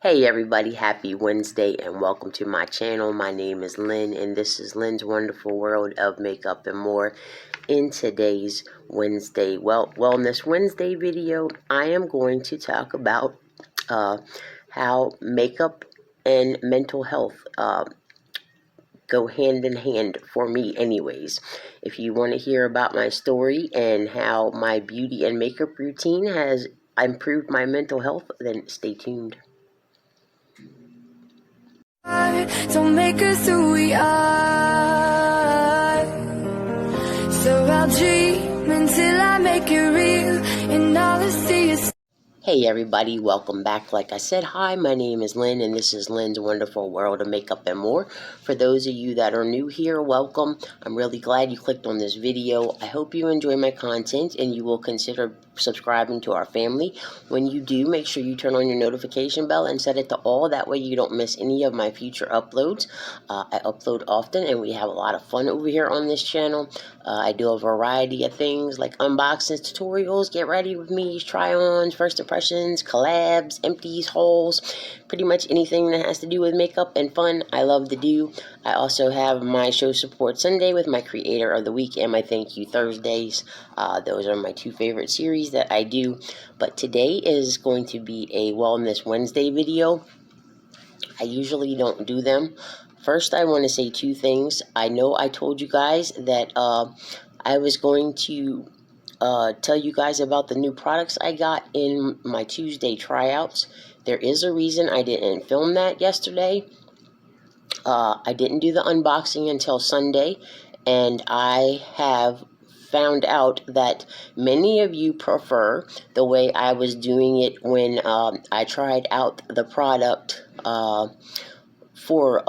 Hey everybody, happy Wednesday and welcome to my channel. My name is Lynn and this is Lynn's Wonderful World of Makeup and More. In today's Wellness Wednesday video, I am going to talk about how makeup and mental health go hand in hand for me anyways. If you want to hear about my story and how my beauty and makeup routine has improved my mental health, then stay tuned. Don't make us who we are. So I'll dream until I make it real, and all I see is. Hey everybody, welcome back. Like I said, hi, my name is Lynn and this is Lynn's Wonderful World of Makeup and More. For those of you that are new here, welcome. I'm really glad you clicked on this video. I hope you enjoy my content and you will consider subscribing to our family. When you do, make sure you turn on your notification bell and set it to all. That way you don't miss any of my future uploads. I upload often and we have a lot of fun over here on this channel. I do a variety of things like unboxings, tutorials, get ready with me, try-ons, first impressions, collabs, empties, hauls, pretty much anything that has to do with makeup and fun I love to do. I also have my show support Sunday with my creator of the week and my thank you Thursdays. Those are my two favorite series that I do. But today is going to be a Wellness Wednesday video. I usually don't do them. First, I want to say two things. I know I told you guys that I was going to tell you guys about the new products I got in my Tuesday tryouts. There is a reason I didn't film that yesterday. I didn't do the unboxing until Sunday, and I have found out that many of you prefer the way I was doing it when I tried out the product for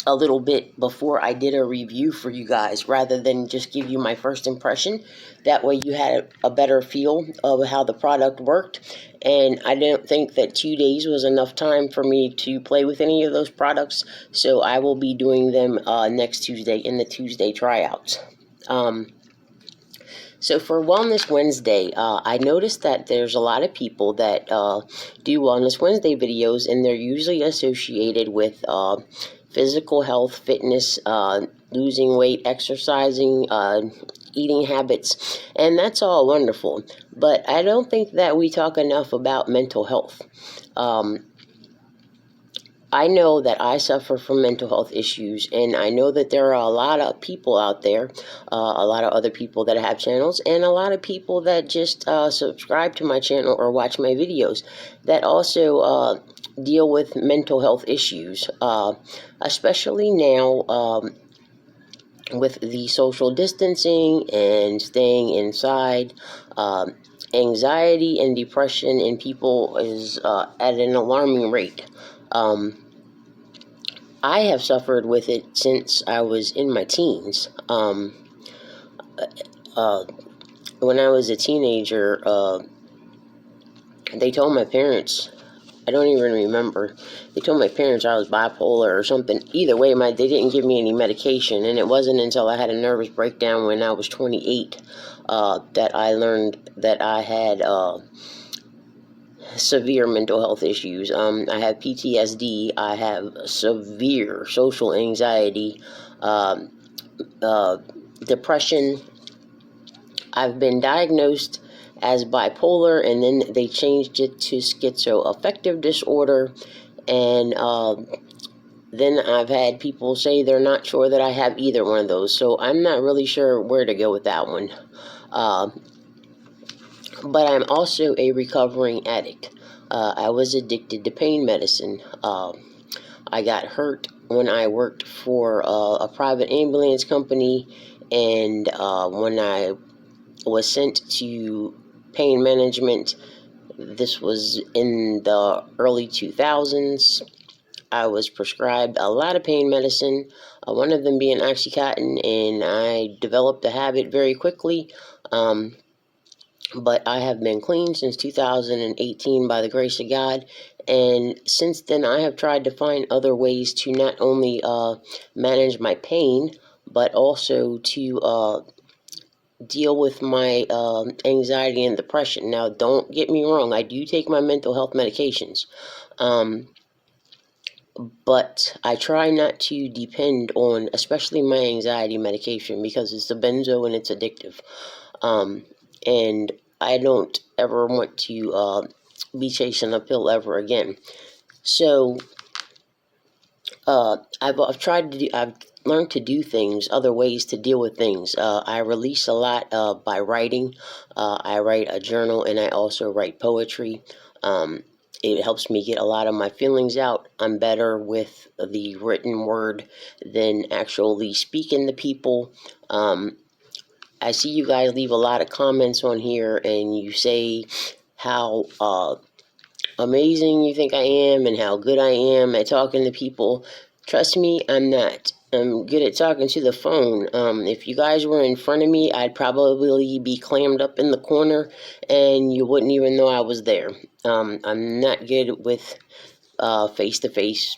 a little bit before I did a review for you guys, rather than just give you my first impression. That way you had a better feel of how the product worked, and I didn't think that 2 days was enough time for me to play with any of those products, so I will be doing them next Tuesday in the Tuesday tryouts. So for Wellness Wednesday, I noticed that there's a lot of people that do Wellness Wednesday videos, and they're usually associated with physical health, fitness, losing weight, exercising, eating habits, and that's all wonderful. But I don't think that we talk enough about mental health. I know that I suffer from mental health issues, and I know that there are a lot of people out there, a lot of other people that have channels, and a lot of people that just subscribe to my channel or watch my videos that also deal with mental health issues, especially now with the social distancing and staying inside. Anxiety and depression in people is at an alarming rate. I have suffered with it since I was in my teens. When I was a teenager, they told my parents, I don't even remember, they told my parents I was bipolar or something. Either way, they didn't give me any medication, and it wasn't until I had a nervous breakdown when I was 28 that I learned that I had severe mental health issues. I have PTSD, I have severe social anxiety, depression. I've been diagnosed as bipolar, and then they changed it to schizoaffective disorder, and then I've had people say they're not sure that I have either one of those, so I'm not really sure where to go with that one. But I'm also a recovering addict. I was addicted to pain medicine. I got hurt when I worked for a private ambulance company, and when I was sent to pain management, this was in the early 2000s. I was prescribed a lot of pain medicine, one of them being Oxycontin, and I developed a habit very quickly. But I have been clean since 2018 by the grace of God, and since then I have tried to find other ways to not only manage my pain, but also to deal with my anxiety and depression. Now, don't get me wrong, I do take my mental health medications, but I try not to depend on, especially my anxiety medication, because it's a benzo and it's addictive. And I don't ever want to be chasing a pill ever again. So I've learned to do things, other ways to deal with things. I release a lot by writing. I write a journal, and I also write poetry. It helps me get a lot of my feelings out. I'm better with the written word than actually speaking to people. I see you guys leave a lot of comments on here, and you say how amazing you think I am and how good I am at talking to people. Trust me, I'm not. I'm good at talking to the phone. If you guys were in front of me, I'd probably be clammed up in the corner and you wouldn't even know I was there. I'm not good with face-to-face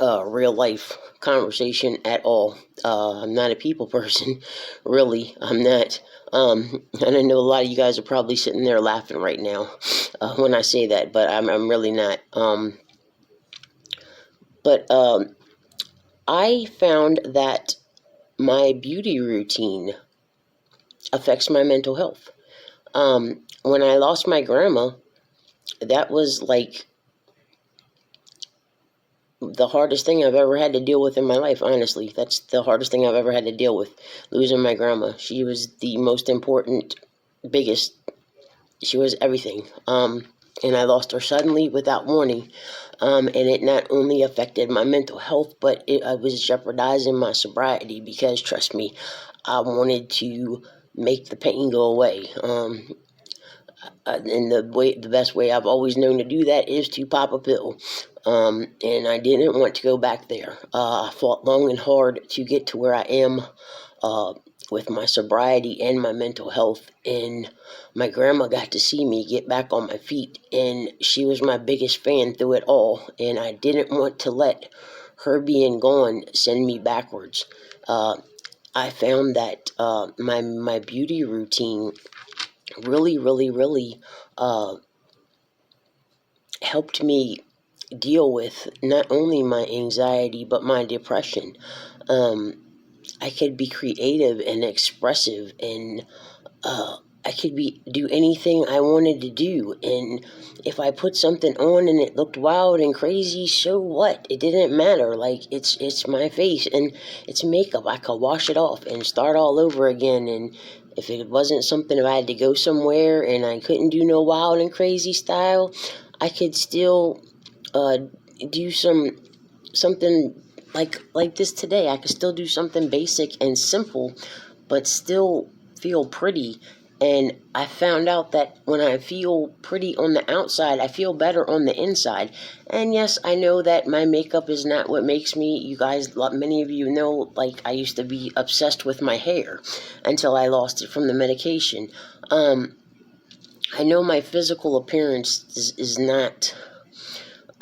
real life conversation at all. I'm not a people person, really. I'm not. And I know a lot of you guys are probably sitting there laughing right now when I say that, but I'm really not. But I found that my beauty routine affects my mental health. When I lost my grandma, that was like the hardest thing I've ever had to deal with in my life, honestly. That's the hardest thing I've ever had to deal with, losing my grandma. She was the most important, biggest, she was everything. And I lost her suddenly without warning. And it not only affected my mental health, but I was jeopardizing my sobriety because, trust me, I wanted to make the pain go away. And the best way I've always known to do that is to pop a pill. And I didn't want to go back there. I fought long and hard to get to where I am with my sobriety and my mental health. And my grandma got to see me get back on my feet, and she was my biggest fan through it all. And I didn't want to let her being gone send me backwards. I found that my beauty routine really helped me deal with not only my anxiety but my depression. I could be creative and expressive, and I could do anything I wanted to do. And if I put something on and it looked wild and crazy, so what? It didn't matter. Like, it's my face and it's makeup. I could wash it off and start all over again. And if it wasn't something, if I had to go somewhere and I couldn't do no wild and crazy style, I could still do something like this today. I could still do something basic and simple, but still feel pretty. And I found out that when I feel pretty on the outside, I feel better on the inside. And yes, I know that my makeup is not what makes me. You guys, many of you know, like, I used to be obsessed with my hair until I lost it from the medication. I know my physical appearance is not,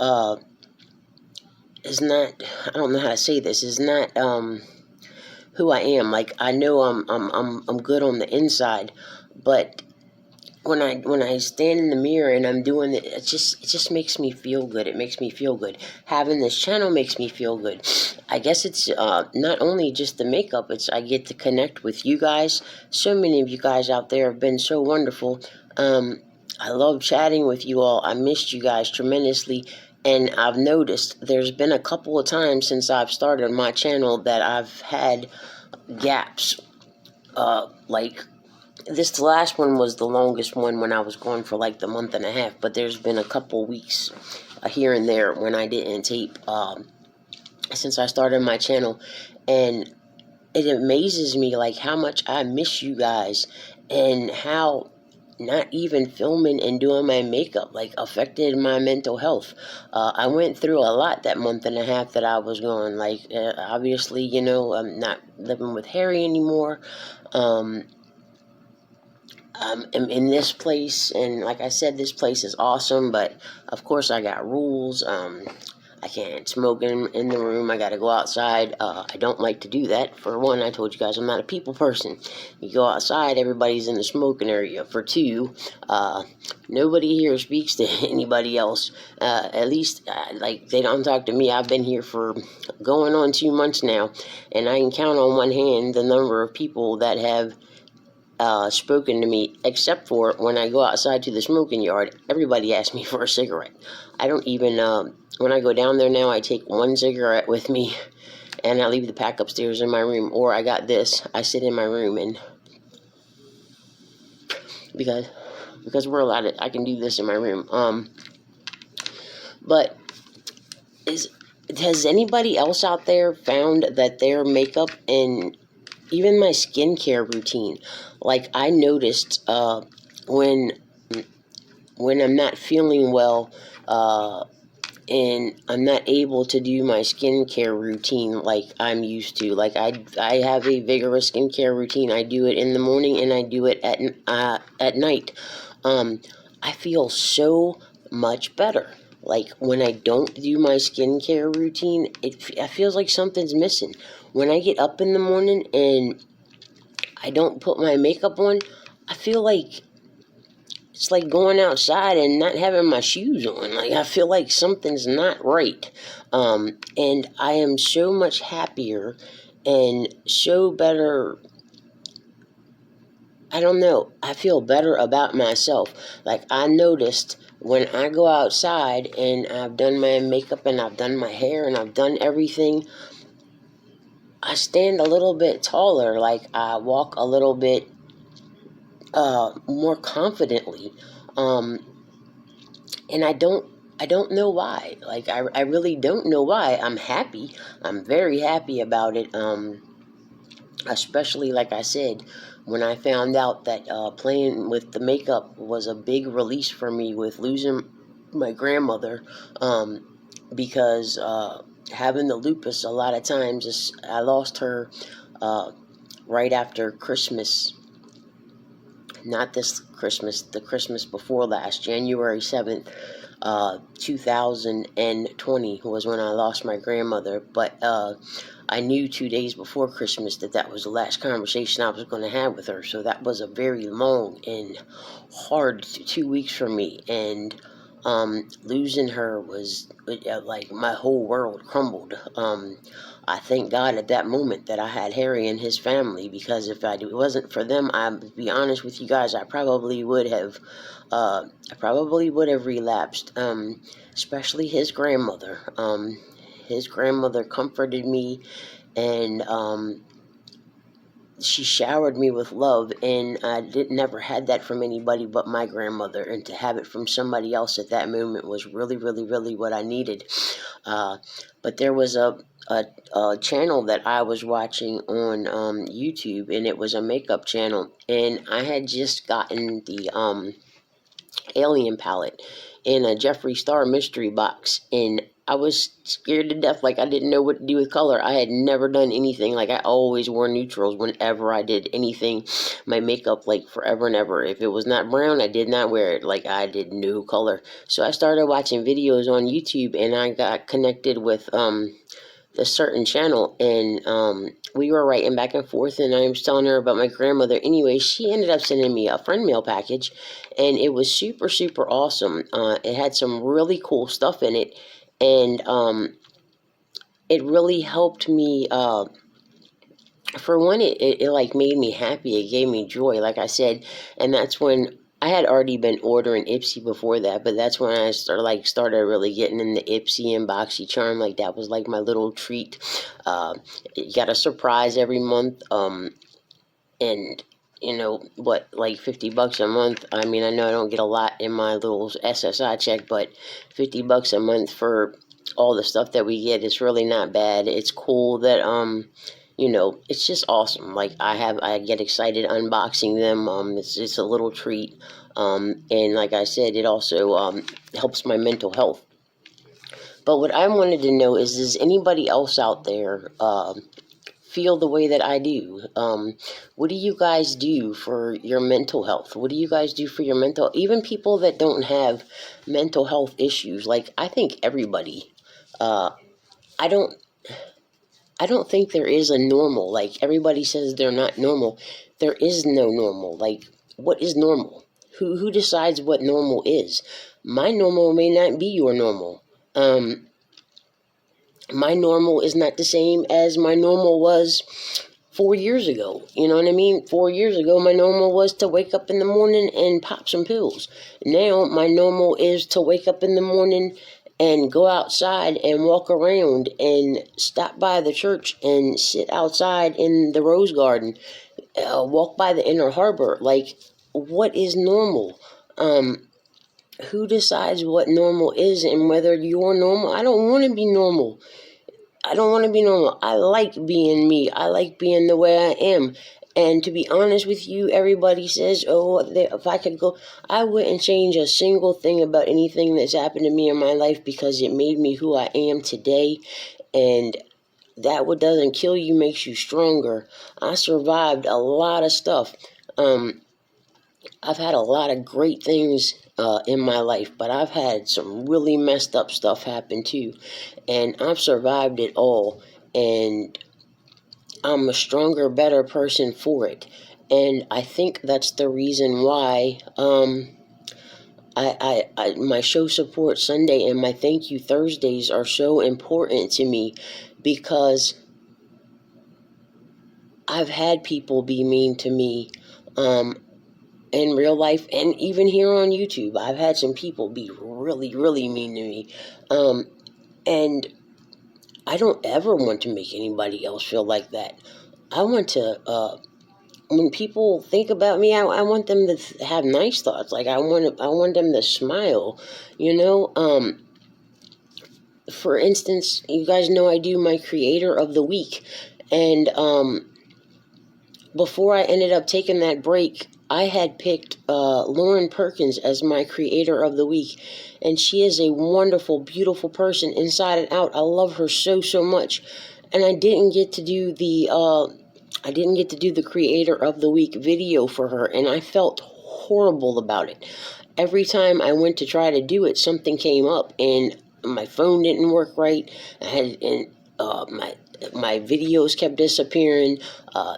I don't know how to say this, is not, who I am. Like, I know I'm good on the inside, but when I stand in the mirror and I'm doing it, it just makes me feel good. It makes me feel good. Having this channel makes me feel good. I guess it's not only just the makeup, it's I get to connect with you guys. So many of you guys out there have been so wonderful. I love chatting with you all. I missed you guys tremendously. And I've noticed there's been a couple of times since I've started my channel that I've had gaps. Like, this last one was the longest one when I was gone for like the month and a half. But there's been a couple weeks here and there when I didn't tape since I started my channel. And it amazes me, like, how much I miss you guys and how not even filming and doing my makeup like affected my mental health. I went through a lot that month and a half that I was gone. Like, obviously, you know, I'm not living with Harry anymore. I'm in this place, and like I said, this place is awesome, but of course I got rules. I can't smoke in the room. I gotta go outside. I don't like to do that. For one, I told you guys I'm not a people person. You go outside, everybody's in the smoking area. For two, nobody here speaks to anybody else. At least, like, they don't talk to me. I've been here for going on 2 months now, and I can count on one hand the number of people that have spoken to me, except for when I go outside to the smoking yard. Everybody asks me for a cigarette. I don't even, when I go down there now, I take one cigarette with me, and I leave the pack upstairs in my room. Or I got this, I sit in my room, and because we're allowed it, I can do this in my room. But has anybody else out there found that their makeup and even my skincare routine, like I noticed when I'm not feeling well, and I'm not able to do my skincare routine like I'm used to. Like I have a vigorous skincare routine. I do it in the morning and I do it at night. I feel so much better. Like when I don't do my skincare routine, it feels like something's missing. When I get up in the morning and I don't put my makeup on, I feel like it's like going outside and not having my shoes on. Like I feel like something's not right. And I am so much happier and so better. I don't know. I feel better about myself. Like I noticed when I go outside and I've done my makeup and I've done my hair and I've done everything, I stand a little bit taller. Like I walk a little bit more confidently. And I don't know why. Like I really don't know why. I'm happy. I'm very happy about it. Especially like I said, when I found out that playing with the makeup was a big release for me with losing my grandmother, because having the lupus, a lot of times I lost her right after Christmas. Not this Christmas, the Christmas before last, January 7th, 2020 was when I lost my grandmother. But I knew 2 days before Christmas that was the last conversation I was going to have with her. So that was a very long and hard 2 weeks for me. And losing her was like my whole world crumbled. I thank God at that moment that I had Harry and his family, because if it wasn't for them, I'll be honest with you guys, I probably would have relapsed. Especially his grandmother. His grandmother comforted me, and she showered me with love, and I never had that from anybody but my grandmother, and to have it from somebody else at that moment was really, really, really what I needed. But there was a channel that I was watching on YouTube, and it was a makeup channel, and I had just gotten the Alien palette in a Jeffree Star mystery box, and I was scared to death. Like I didn't know what to do with color. I had never done anything. Like I always wore neutrals whenever I did anything, my makeup, like forever and ever. If it was not brown, I did not wear it. Like I did no color. So I started watching videos on YouTube, and I got connected with the certain channel, and we were writing back and forth, and I was telling her about my grandmother. Anyway, she ended up sending me a friend mail package, and it was super, super awesome. It had some really cool stuff in it, and it really helped me. For one, it like made me happy. It gave me joy, like I said, and that's when I had already been ordering Ipsy before that, but that's when I started really getting into Ipsy and BoxyCharm. Like that was like my little treat. You got a surprise every month, and you know what, like $50 a month. I mean, I know I don't get a lot in my little SSI check, but $50 a month for all the stuff that we get is really not bad. It's cool that it's just awesome. Like I get excited unboxing them. It's a little treat. And like I said, it also helps my mental health. But what I wanted to know is, does anybody else out there feel the way that I do? What do you guys do for your mental health? What do you guys do for your even people that don't have mental health issues? Like I think everybody I don't think there is a normal. Like, everybody says they're not normal. There is no normal. Like, what is normal? Who decides what normal is? My normal may not be your normal. My normal is not the same as my normal was 4 years ago. You know what I mean? 4 years ago, my normal was to wake up in the morning and pop some pills. Now, my normal is to wake up in the morning and go outside and walk around and stop by the church and sit outside in the rose garden, walk by the inner harbor. Like, what is normal? Who decides what normal is and whether you're normal? I don't want to be normal. I don't want to be normal. I like being me. I like being the way I am. And to be honest with you, everybody says, oh, if I could go, I wouldn't change a single thing about anything that's happened to me in my life, because it made me who I am today. And that what doesn't kill you makes you stronger. I survived a lot of stuff. I've had a lot of great things in my life, but I've had some really messed up stuff happen too. And I've survived it all. And I'm a stronger, better person for it. And I think that's the reason why my show support Sunday and my thank you Thursdays are so important to me, because I've had people be mean to me in real life, and even here on YouTube. I've had some people be really, really mean to me. And I don't ever want to make anybody else feel like that. I want to, when people think about me, I want them to have nice thoughts. Like, I want them to smile, you know. For instance, you guys know I do my Creator of the Week. And before I ended up taking that break, I had picked Lauren Perkins as my Creator of the Week, and she is a wonderful, beautiful person inside and out. I love her so, so much, and I didn't get to do the Creator of the Week video for her, and I felt horrible about it. Every time I went to try to do it, something came up, and my phone didn't work right. My videos kept disappearing.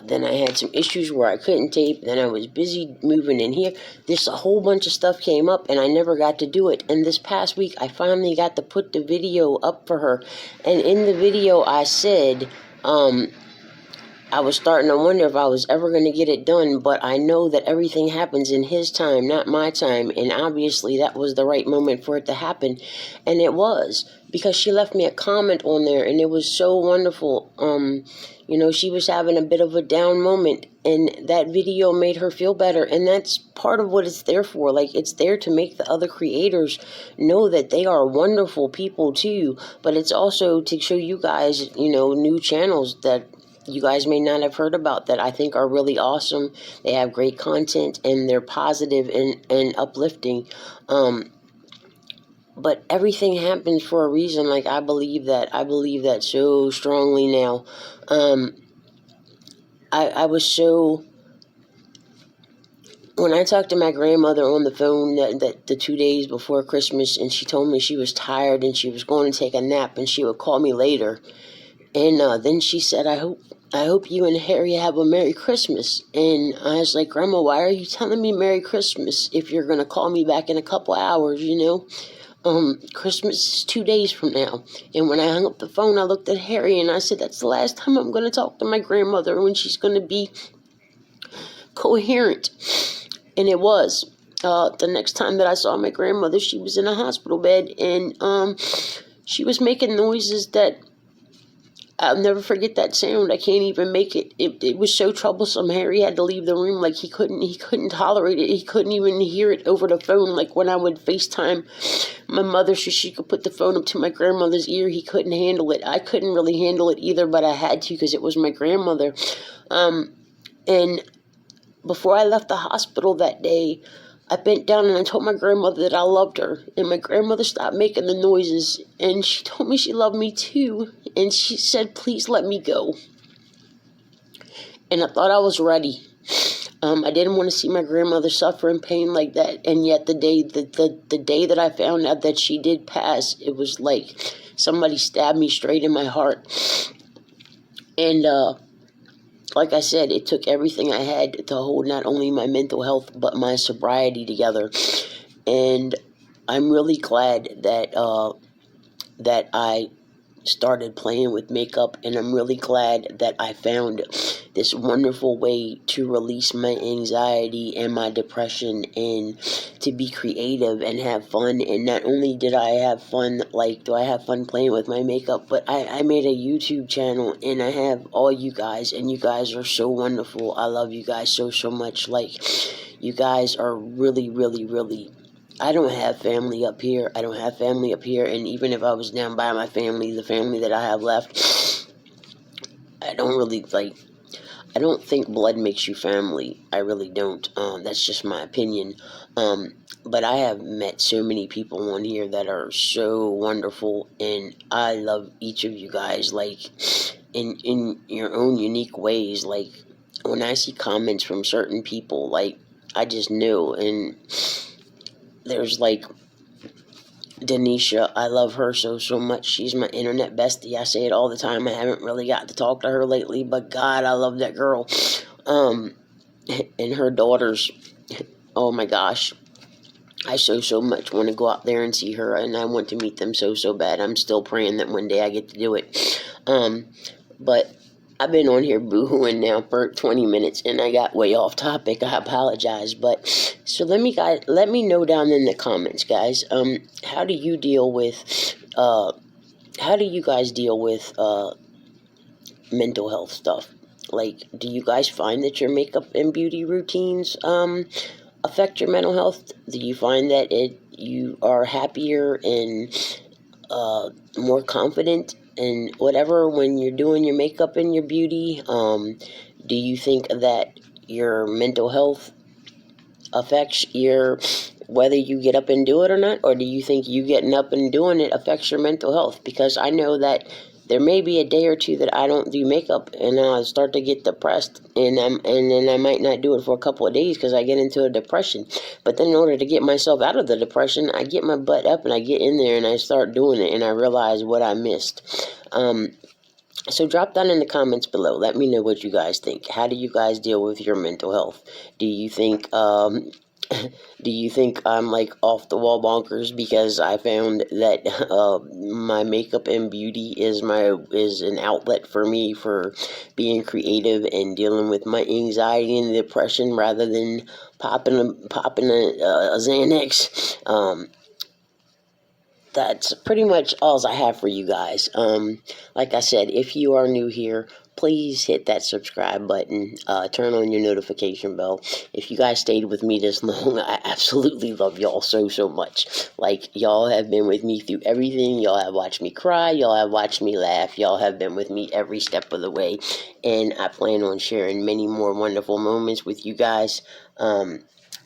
Then I had some issues where I couldn't tape. Then I was busy moving in here. This a whole bunch of stuff came up, and I never got to do it. And this past week, I finally got to put the video up for her. And in the video, I said, I was starting to wonder if I was ever going to get it done, but I know that everything happens in His time, not my time, and obviously that was the right moment for it to happen, and it was, because she left me a comment on there, and it was so wonderful. You know, she was having a bit of a down moment, and that video made her feel better, and that's part of what it's there for. Like, it's there to make the other creators know that they are wonderful people too, but it's also to show you guys, you know, new channels that you guys may not have heard about that I think are really awesome. They have great content, and they're positive and uplifting. But everything happens for a reason. Like, I believe that so strongly now. I was so, when I talked to my grandmother on the phone that the 2 days before Christmas, and she told me she was tired and she was going to take a nap and she would call me later. And then she said, I hope you and Harry have a Merry Christmas. And I was like, Grandma, why are you telling me Merry Christmas if you're going to call me back in a couple hours, you know? Christmas is 2 days from now. And when I hung up the phone, I looked at Harry and I said, that's the last time I'm going to talk to my grandmother when she's going to be coherent. And it was. The next time that I saw my grandmother, she was in a hospital bed, and she was making noises that I'll never forget. That sound. I can't even make it. It was so troublesome. Harry had to leave the room. Like, he couldn't tolerate it. He couldn't even hear it over the phone. Like, when I would FaceTime my mother so she could put the phone up to my grandmother's ear, he couldn't handle it. I couldn't really handle it either, but I had to because it was my grandmother. And before I left the hospital that day, I bent down and I told my grandmother that I loved her. And my grandmother stopped making the noises. And she told me she loved me too. And she said, please let me go. And I thought I was ready. I didn't want to see my grandmother suffer in pain like that, and yet the day that I found out that she did pass, it was like somebody stabbed me straight in my heart. And like I said, it took everything I had to hold not only my mental health but my sobriety together. And I'm really glad that I started playing with makeup, and I'm really glad that I found this wonderful way to release my anxiety and my depression and to be creative and have fun. And not only did I have fun, like, do I have fun playing with my makeup, but I made a YouTube channel, and I have all you guys, and you guys are so wonderful. I love you guys so much. Like, you guys are really, really, really, I don't have family up here. And even if I was down by my family, the family that I have left, I don't really, like, I don't think blood makes you family. I really don't. That's just my opinion. But I have met so many people on here that are so wonderful, and I love each of you guys, like, in your own unique ways. Like, when I see comments from certain people, like, I just know. And there's, like, Denisha, I love her so much. She's my internet bestie. I say it all the time. I haven't really got to talk to her lately, but God, I love that girl. And her daughters, oh my gosh, I so much want to go out there and see her, and I want to meet them so bad. I'm still praying that one day I get to do it. But I've been on here boohooing now for 20 minutes, and I got way off topic. I apologize, but so let me know down in the comments, guys. How do you deal with how do you guys deal with mental health stuff? Like, do you guys find that your makeup and beauty routines affect your mental health? Do you find that you are happier and more confident and whatever when you're doing your makeup and your beauty? Do you think that your mental health affects whether you get up and do it or not? Or do you think you getting up and doing it affects your mental health? Because I know that there may be a day or two that I don't do makeup, and I start to get depressed, and then I might not do it for a couple of days because I get into a depression. But then in order to get myself out of the depression, I get my butt up and I get in there and I start doing it, and I realize what I missed. So drop down in the comments below. Let me know what you guys think. How do you guys deal with your mental health? Do you think do you think I'm like off the wall bonkers because I found that my makeup and beauty is an outlet for me for being creative and dealing with my anxiety and depression rather than popping a Xanax? That's pretty much all I have for you guys. Like I said, if you are new here, please hit that subscribe button, turn on your notification bell. If you guys stayed with me this long, I absolutely love y'all so much. Like, y'all have been with me through everything. Y'all have watched me cry. Y'all have watched me laugh. Y'all have been with me every step of the way. And I plan on sharing many more wonderful moments with you guys.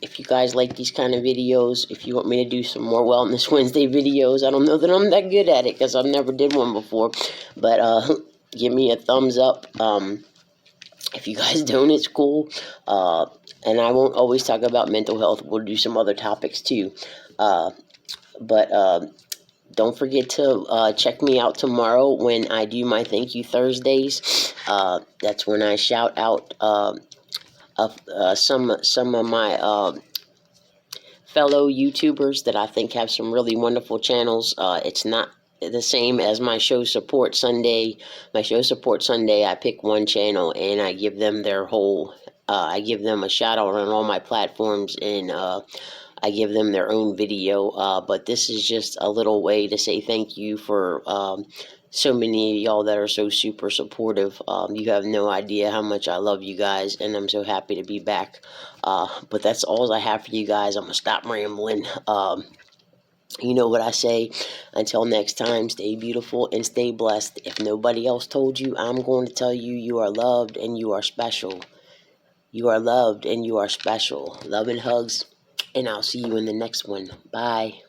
If you guys like these kind of videos, if you want me to do some more Wellness Wednesday videos, I don't know that I'm that good at it because I've never did one before, but give me a thumbs up. If you guys don't, it's cool. And I won't always talk about mental health. We'll do some other topics too. But don't forget to check me out tomorrow when I do my Thank You Thursdays. That's when I shout out some of my fellow YouTubers that I think have some really wonderful channels. It's not the same as my show support Sunday. My show support Sunday, I pick one channel and I give them their whole. I give them a shout out on all my platforms, and I give them their own video. But this is just a little way to say thank you for so many of y'all that are so super supportive. You have no idea how much I love you guys, and I'm so happy to be back. But that's all I have for you guys. I'm going to stop rambling. You know what I say. Until next time, stay beautiful and stay blessed. If nobody else told you, I'm going to tell you, you are loved and you are special. You are loved and you are special. Love and hugs, and I'll see you in the next one. Bye.